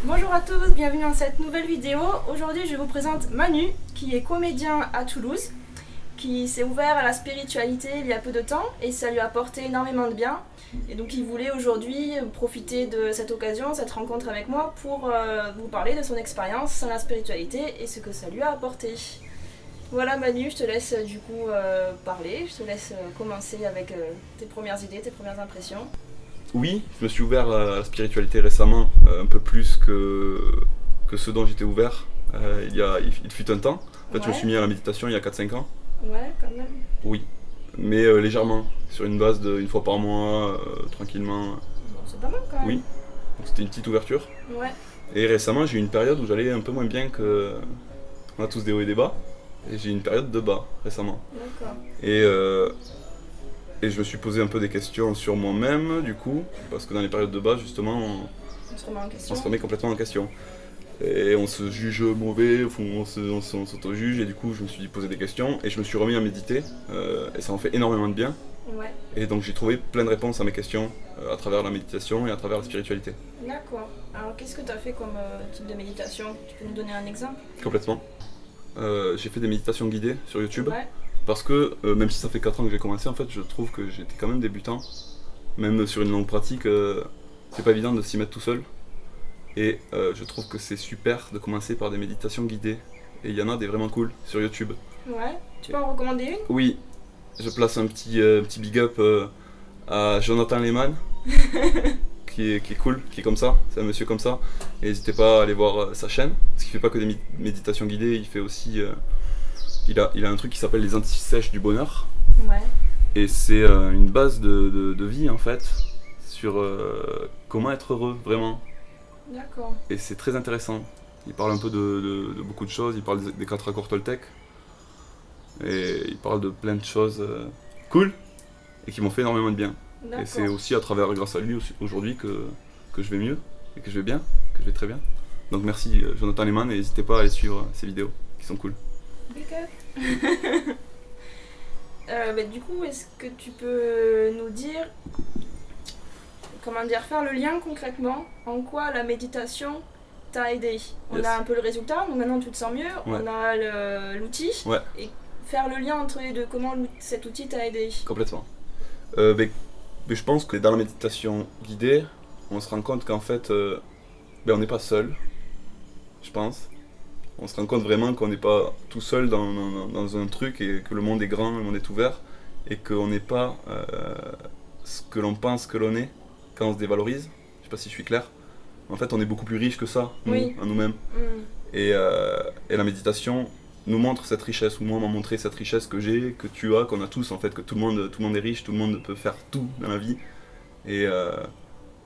Bonjour à tous, bienvenue dans cette nouvelle vidéo. Aujourd'hui je vous présente Manu, qui est comédien à Toulouse, qui s'est ouvert à la spiritualité il y a peu de temps et ça lui a apporté énormément de bien. Et donc il voulait aujourd'hui profiter de cette occasion, cette rencontre avec moi, pour vous parler de son expérience dans la spiritualité et ce que ça lui a apporté. Voilà Manu, je te laisse du coup parler, je te laisse commencer avec tes premières idées, tes premières impressions. Oui, je me suis ouvert à la spiritualité récemment, un peu plus que ce dont j'étais ouvert il fut un temps. En fait, Ouais. je me suis mis à la méditation il y a 4-5 ans. Ouais, quand même. Oui, mais légèrement, sur une base de une fois par mois, tranquillement. Bon, c'est pas mal quand même. Oui, donc c'était une petite ouverture. Ouais. Et récemment, j'ai eu une période où j'allais un peu moins bien que... On a tous des hauts et des bas. Et j'ai eu une période de bas récemment. D'accord. Et je me suis posé un peu des questions sur moi-même, du coup, parce que dans les périodes de bas, justement, On se remet en question. on se remet complètement en question. Et on se juge mauvais, on s'auto-juge, et du coup, je me suis posé des questions, et je me suis remis à méditer, et ça en fait énormément de bien. Ouais. Et donc, j'ai trouvé plein de réponses à mes questions à travers la méditation et à travers la spiritualité. D'accord. Alors qu'est-ce que tu as fait comme type de méditation? Tu peux nous donner un exemple? Complètement. J'ai fait des méditations guidées sur YouTube. Ouais. Parce que même si ça fait 4 ans que j'ai commencé, en fait, je trouve que j'étais quand même débutant. Même sur une longue pratique, c'est pas évident de s'y mettre tout seul. Et je trouve que c'est super de commencer par des méditations guidées. Et il y en a des vraiment cool sur YouTube. Ouais. Tu peux en recommander une? Oui, je place un petit big up à Jonathan Lehman, qui est cool, qui est comme ça, c'est un monsieur comme ça. Et n'hésitez pas à aller voir sa chaîne, parce qu'il fait pas que des méditations guidées, il fait aussi... Il a un truc qui s'appelle les anti-sèches du bonheur. Ouais. Et c'est une base de vie en fait, sur comment être heureux vraiment. D'accord. Et c'est très intéressant. Il parle un peu de beaucoup de choses, il parle des 4 accords Toltec. Et il parle de plein de choses cool et qui m'ont fait énormément de bien. Et c'est D'accord. aussi à travers, grâce à lui aujourd'hui que je vais mieux, et que je vais bien, que je vais très bien. Donc merci Jonathan Lehman, et n'hésitez pas à aller suivre ses vidéos qui sont cool. Big up. Du coup, est-ce que tu peux nous dire, comment dire, faire le lien concrètement en quoi la méditation t'a aidé? On Yes. a un peu le résultat, donc maintenant tu te sens mieux, Ouais. on a l'outil, Ouais. et faire le lien entre les deux, comment cet outil t'a aidé? Complètement. Mais je pense que dans la méditation guidée, on se rend compte qu'en fait, on n'est pas seul, je pense. On se rend compte vraiment qu'on n'est pas tout seul dans un truc, et que le monde est grand, le monde est ouvert, et qu'on n'est pas ce que l'on pense que l'on est quand on se dévalorise. Je sais pas si je suis clair. En fait, on est beaucoup plus riche que ça, nous, Oui. à nous-mêmes. Et la méditation nous montre cette richesse, ou moi m'a montré cette richesse que j'ai, que tu as, qu'on a tous en fait, que tout le monde est riche, tout le monde peut faire tout dans la vie. Et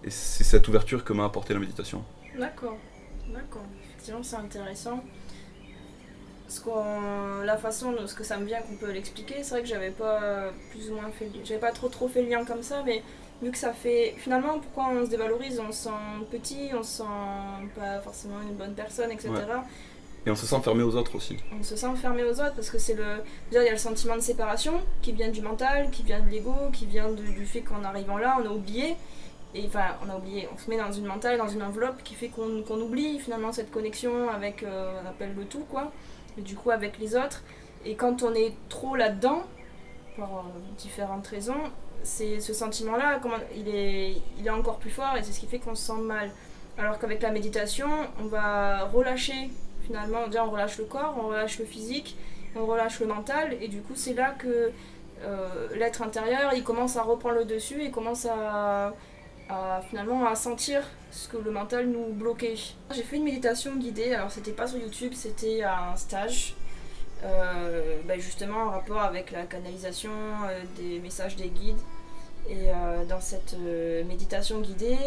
c'est cette ouverture que m'a apporté la méditation. D'accord, d'accord. Effectivement, c'est intéressant. La façon dont ce que ça me vient qu'on peut l'expliquer, c'est vrai que j'avais pas plus ou moins fait, j'avais pas trop fait le lien comme ça, mais vu que ça fait, finalement, pourquoi on se dévalorise, on se sent petit, on se sent pas forcément une bonne personne, etc. Ouais. Et on se sent fermé aux autres aussi. On se sent fermé aux autres parce que déjà il y a le sentiment de séparation qui vient du mental, qui vient de l'ego, qui vient du fait qu'en arrivant là, on a oublié. Et enfin, on se met dans une mentale, dans une enveloppe qui fait qu'on oublie finalement cette connexion avec, on appelle le tout quoi, et du coup avec les autres. Et quand on est trop là-dedans, pour différentes raisons, c'est ce sentiment-là, il est encore plus fort et c'est ce qui fait qu'on se sent mal. Alors qu'avec la méditation, on va relâcher finalement, déjà on relâche le corps, on relâche le physique, on relâche le mental, et du coup c'est là que l'être intérieur il commence à reprendre le dessus et commence finalement à sentir ce que le mental nous bloquait. J'ai fait une méditation guidée, alors c'était pas sur YouTube, c'était à un stage, justement en rapport avec la canalisation des messages des guides. Et dans cette méditation guidée,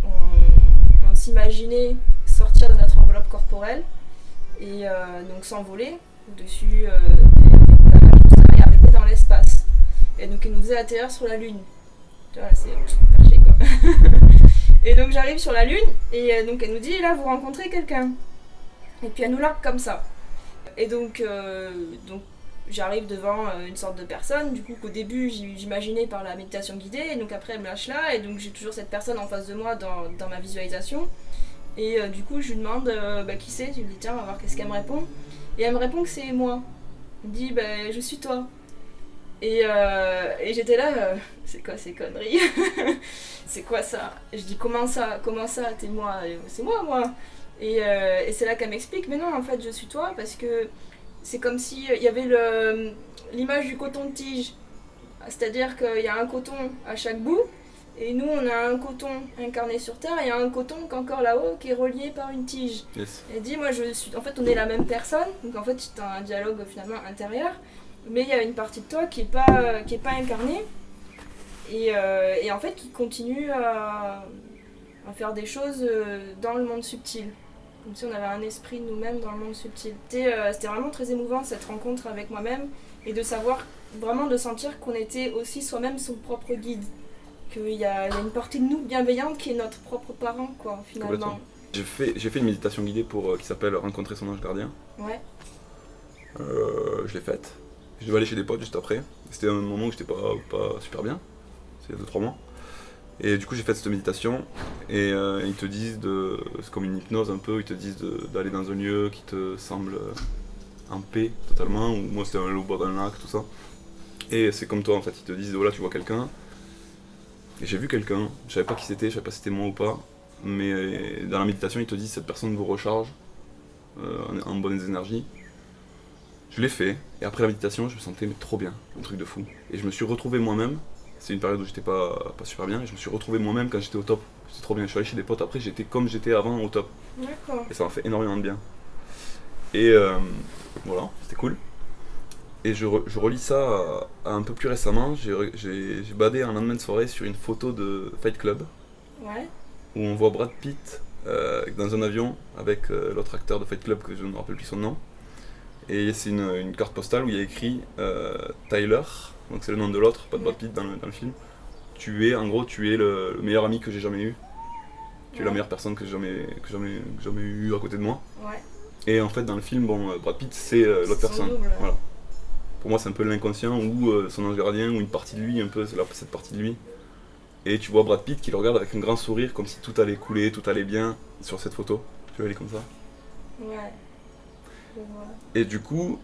on s'imaginait sortir de notre enveloppe corporelle et donc s'envoler au-dessus des nuages, tout ça, et arriver dans l'espace. Et donc elle nous faisait atterrir sur la Lune. Tu vois, c'est perché quoi. Et donc j'arrive sur la Lune et donc elle nous dit là vous rencontrez quelqu'un. Et puis elle nous largue comme ça. Et donc j'arrive devant une sorte de personne, du coup qu'au début j'imaginais par la méditation guidée, et donc après elle me lâche là, et donc j'ai toujours cette personne en face de moi dans ma visualisation. Et du coup je lui demande qui c'est, je lui dis tiens on va voir qu'est-ce qu'elle me répond. Et elle me répond que c'est moi. Elle me dit je suis toi. Et j'étais là, c'est quoi ces conneries? C'est quoi ça? Et je dis comment ça t'es moi? C'est moi. Et c'est là qu'elle m'explique, mais non en fait je suis toi, parce que c'est comme si il y avait l'image du coton de tige. C'est-à-dire qu'il y a un coton à chaque bout, et nous on a un coton incarné sur Terre, et il y a un coton qui est encore là-haut qui est relié par une tige. Yes. Elle dit moi je suis. En fait on est la même personne, donc en fait c'est un dialogue finalement intérieur, mais il y a une partie de toi qui est pas incarnée, et en fait qui continue à faire des choses dans le monde subtil. Comme si on avait un esprit de nous-mêmes dans le monde subtil. C'était vraiment très émouvant cette rencontre avec moi-même, et de savoir, vraiment de sentir qu'on était aussi soi-même son propre guide. Qu'il y a une partie de nous bienveillante qui est notre propre parent, quoi, finalement. J'ai fait une méditation guidée qui s'appelle Rencontrer son ange gardien. Ouais. Je l'ai faite. Je devais aller chez des potes juste après. C'était un moment où j'étais pas super bien. C'est il y a 2-3 mois. Et du coup j'ai fait cette méditation, et ils te disent c'est comme une hypnose un peu, ils te disent d'aller dans un lieu qui te semble en paix totalement, ou moi c'était au bord d'un lac, tout ça. Et c'est comme toi en fait, ils te disent voilà tu vois quelqu'un, et j'ai vu quelqu'un, je savais pas qui c'était, je savais pas si c'était moi ou pas, mais dans la méditation ils te disent cette personne vous recharge en bonnes énergies. Je l'ai fait, et après la méditation je me sentais trop bien, un truc de fou. Et je me suis retrouvé moi-même. C'est une période où j'étais pas super bien, et je me suis retrouvé moi-même quand j'étais au top. C'était trop bien, je suis allé chez des potes après, j'étais comme j'étais avant au top. D'accord. Et ça m'a fait énormément de bien. Et voilà, c'était cool. Et je relis ça à un peu plus récemment. J'ai badé un lendemain de soirée sur une photo de Fight Club. Ouais. Où on voit Brad Pitt dans un avion avec l'autre acteur de Fight Club que je ne me rappelle plus son nom. Et c'est une carte postale où il y a écrit Tyler. Donc c'est le nom de l'autre, pas de Brad Pitt dans le film. Tu es le meilleur ami que j'ai jamais eu. Tu es la meilleure personne que j'ai jamais eu à côté de moi. Ouais. Et en fait dans le film, Brad Pitt c'est l'autre personne. Double. Voilà. Pour moi c'est un peu l'inconscient ou son ange gardien ou une partie de lui, un peu cette partie de lui. Et tu vois Brad Pitt qui le regarde avec un grand sourire comme si tout allait couler, tout allait bien sur cette photo. Tu vois, elle est comme ça. Ouais. Et du coup,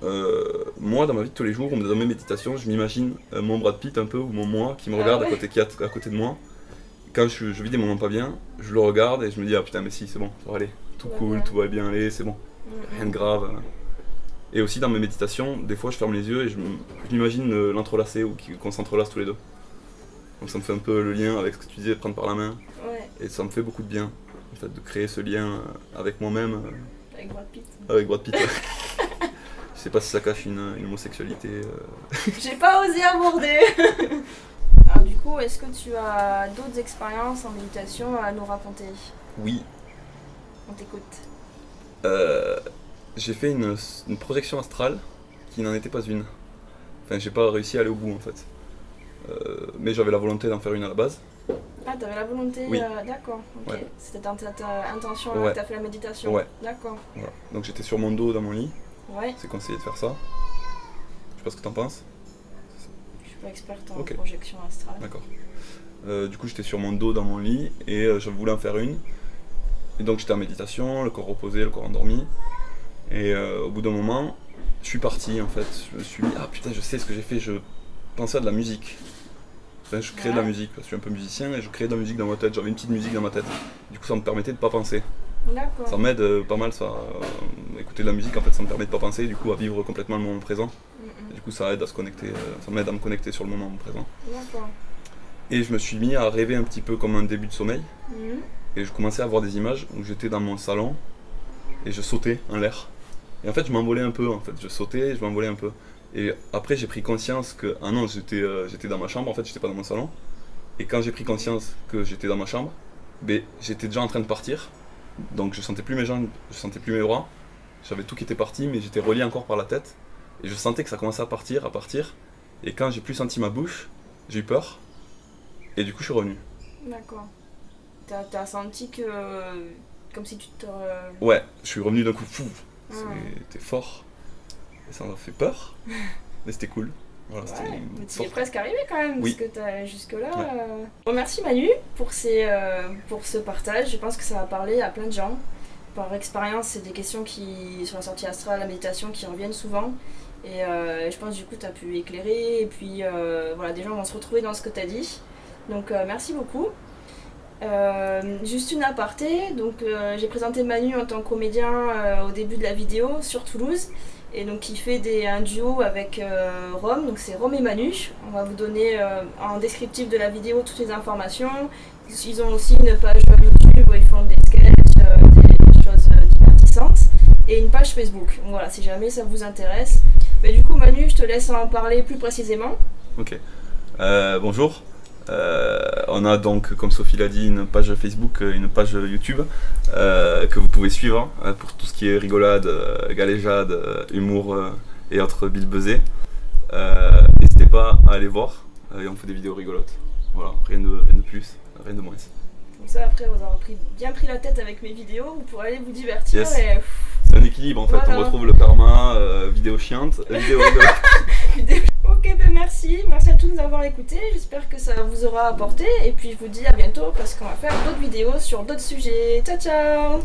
moi dans ma vie de tous les jours, dans mes méditations, je m'imagine mon Brad Pitt un peu, ou mon moi qui me regarde ouais. qui est à côté de moi. Quand je vis des moments pas bien, je le regarde et je me dis ah putain mais si c'est bon, ça va aller, tout cool, bien. Tout va bien aller, c'est bon, rien de grave. Et aussi dans mes méditations, des fois je ferme les yeux et je m'imagine l'entrelacer ou qu'on s'entrelace tous les deux. Donc ça me fait un peu le lien avec ce que tu disais, de prendre par la main. Ouais. Et ça me fait beaucoup de bien, en fait, de créer ce lien avec moi-même. Avec Brad Pitt. Avec Brad Pitt, ouais. Je sais pas si ça cache une homosexualité. J'ai pas osé aborder. Alors du coup, est-ce que tu as d'autres expériences en méditation à nous raconter? Oui. On t'écoute. J'ai fait une projection astrale qui n'en était pas une. Enfin, j'ai pas réussi à aller au bout en fait. Mais j'avais la volonté d'en faire une à la base. Ah, t'avais la volonté, oui. D'accord, ok. Ouais. C'était dans ta intention ouais. Que t'as fait la méditation. Ouais. D'accord. Voilà. Donc j'étais sur mon dos dans mon lit. Ouais. C'est conseillé de faire ça. Je sais pas ce que t'en penses. Je suis pas experte en projection astrale. D'accord. Du coup j'étais sur mon dos dans mon lit et je voulais en faire une. Et donc j'étais en méditation, le corps reposé, le corps endormi. Et au bout d'un moment, je suis parti en fait. Je me suis dit ah putain je sais ce que j'ai fait, je pensais à de la musique. Enfin, je créais de la musique, je suis un peu musicien et je créais de la musique dans ma tête, j'avais une petite musique dans ma tête. Du coup ça me permettait de pas penser. D'accord. Ça m'aide pas mal ça, écouter de la musique en fait ça me permet de pas penser, du coup à vivre complètement le moment présent. Et du coup ça aide à se connecter, ça m'aide à me connecter sur le moment présent. D'accord. Et je me suis mis à rêver un petit peu comme un début de sommeil. Et je commençais à voir des images où j'étais dans mon salon et je sautais en l'air. Et en fait je m'envolais un peu en fait, je sautais et je m'envolais un peu. Et après j'ai pris conscience que, ah non j'étais dans ma chambre en fait, j'étais pas dans mon salon. Et quand j'ai pris conscience que j'étais dans ma chambre, j'étais déjà en train de partir. Donc je sentais plus mes jambes, je sentais plus mes bras. J'avais tout qui était parti mais j'étais relié encore par la tête. Et je sentais que ça commençait à partir. Et quand j'ai plus senti ma bouche, j'ai eu peur. Et du coup je suis revenu. D'accord. T'as senti que... comme si tu te... Ouais, je suis revenu d'un coup, fou. C'était fort. Et ça m'a fait peur. mais c'était cool. Voilà, Ouais, c'était mais une tu y es forte- presque arrivé quand même, Oui. parce que t'as jusque-là. Ouais. Bon, merci Manu pour ce partage. Je pense que ça va parler à plein de gens. Par expérience, c'est des questions qui, sur la sortie astrale, la méditation, qui reviennent souvent. Et je pense du coup tu as pu éclairer. Et puis voilà, des gens vont se retrouver dans ce que tu as dit. Donc merci beaucoup. Juste une aparté, donc j'ai présenté Manu en tant que comédien au début de la vidéo sur Toulouse. Et donc il fait un duo avec Rome, donc c'est Rome et Manu. On va vous donner en descriptif de la vidéo toutes les informations. Ils ont aussi une page YouTube où ils font des sketchs, des choses divertissantes, et une page Facebook. Donc voilà, si jamais ça vous intéresse. Mais du coup Manu, je te laisse en parler plus précisément. Ok. Bonjour. On a donc, comme Sophie l'a dit, une page Facebook, une page YouTube que vous pouvez suivre pour tout ce qui est rigolade, galéjade, humour et autres bilbezés. N'hésitez pas à aller voir, et on fait des vidéos rigolotes. Voilà, rien de plus, rien de moins. Comme ça après vous aurez bien pris la tête avec mes vidéos, vous pourrez aller vous divertir. Yes. Et C'est un équilibre en fait, voilà. on retrouve le karma, vidéo chiante, vidéo rigolote. Ok, ben merci à tous d'avoir écouté, j'espère que ça vous aura apporté et puis je vous dis à bientôt parce qu'on va faire d'autres vidéos sur d'autres sujets. Ciao ciao.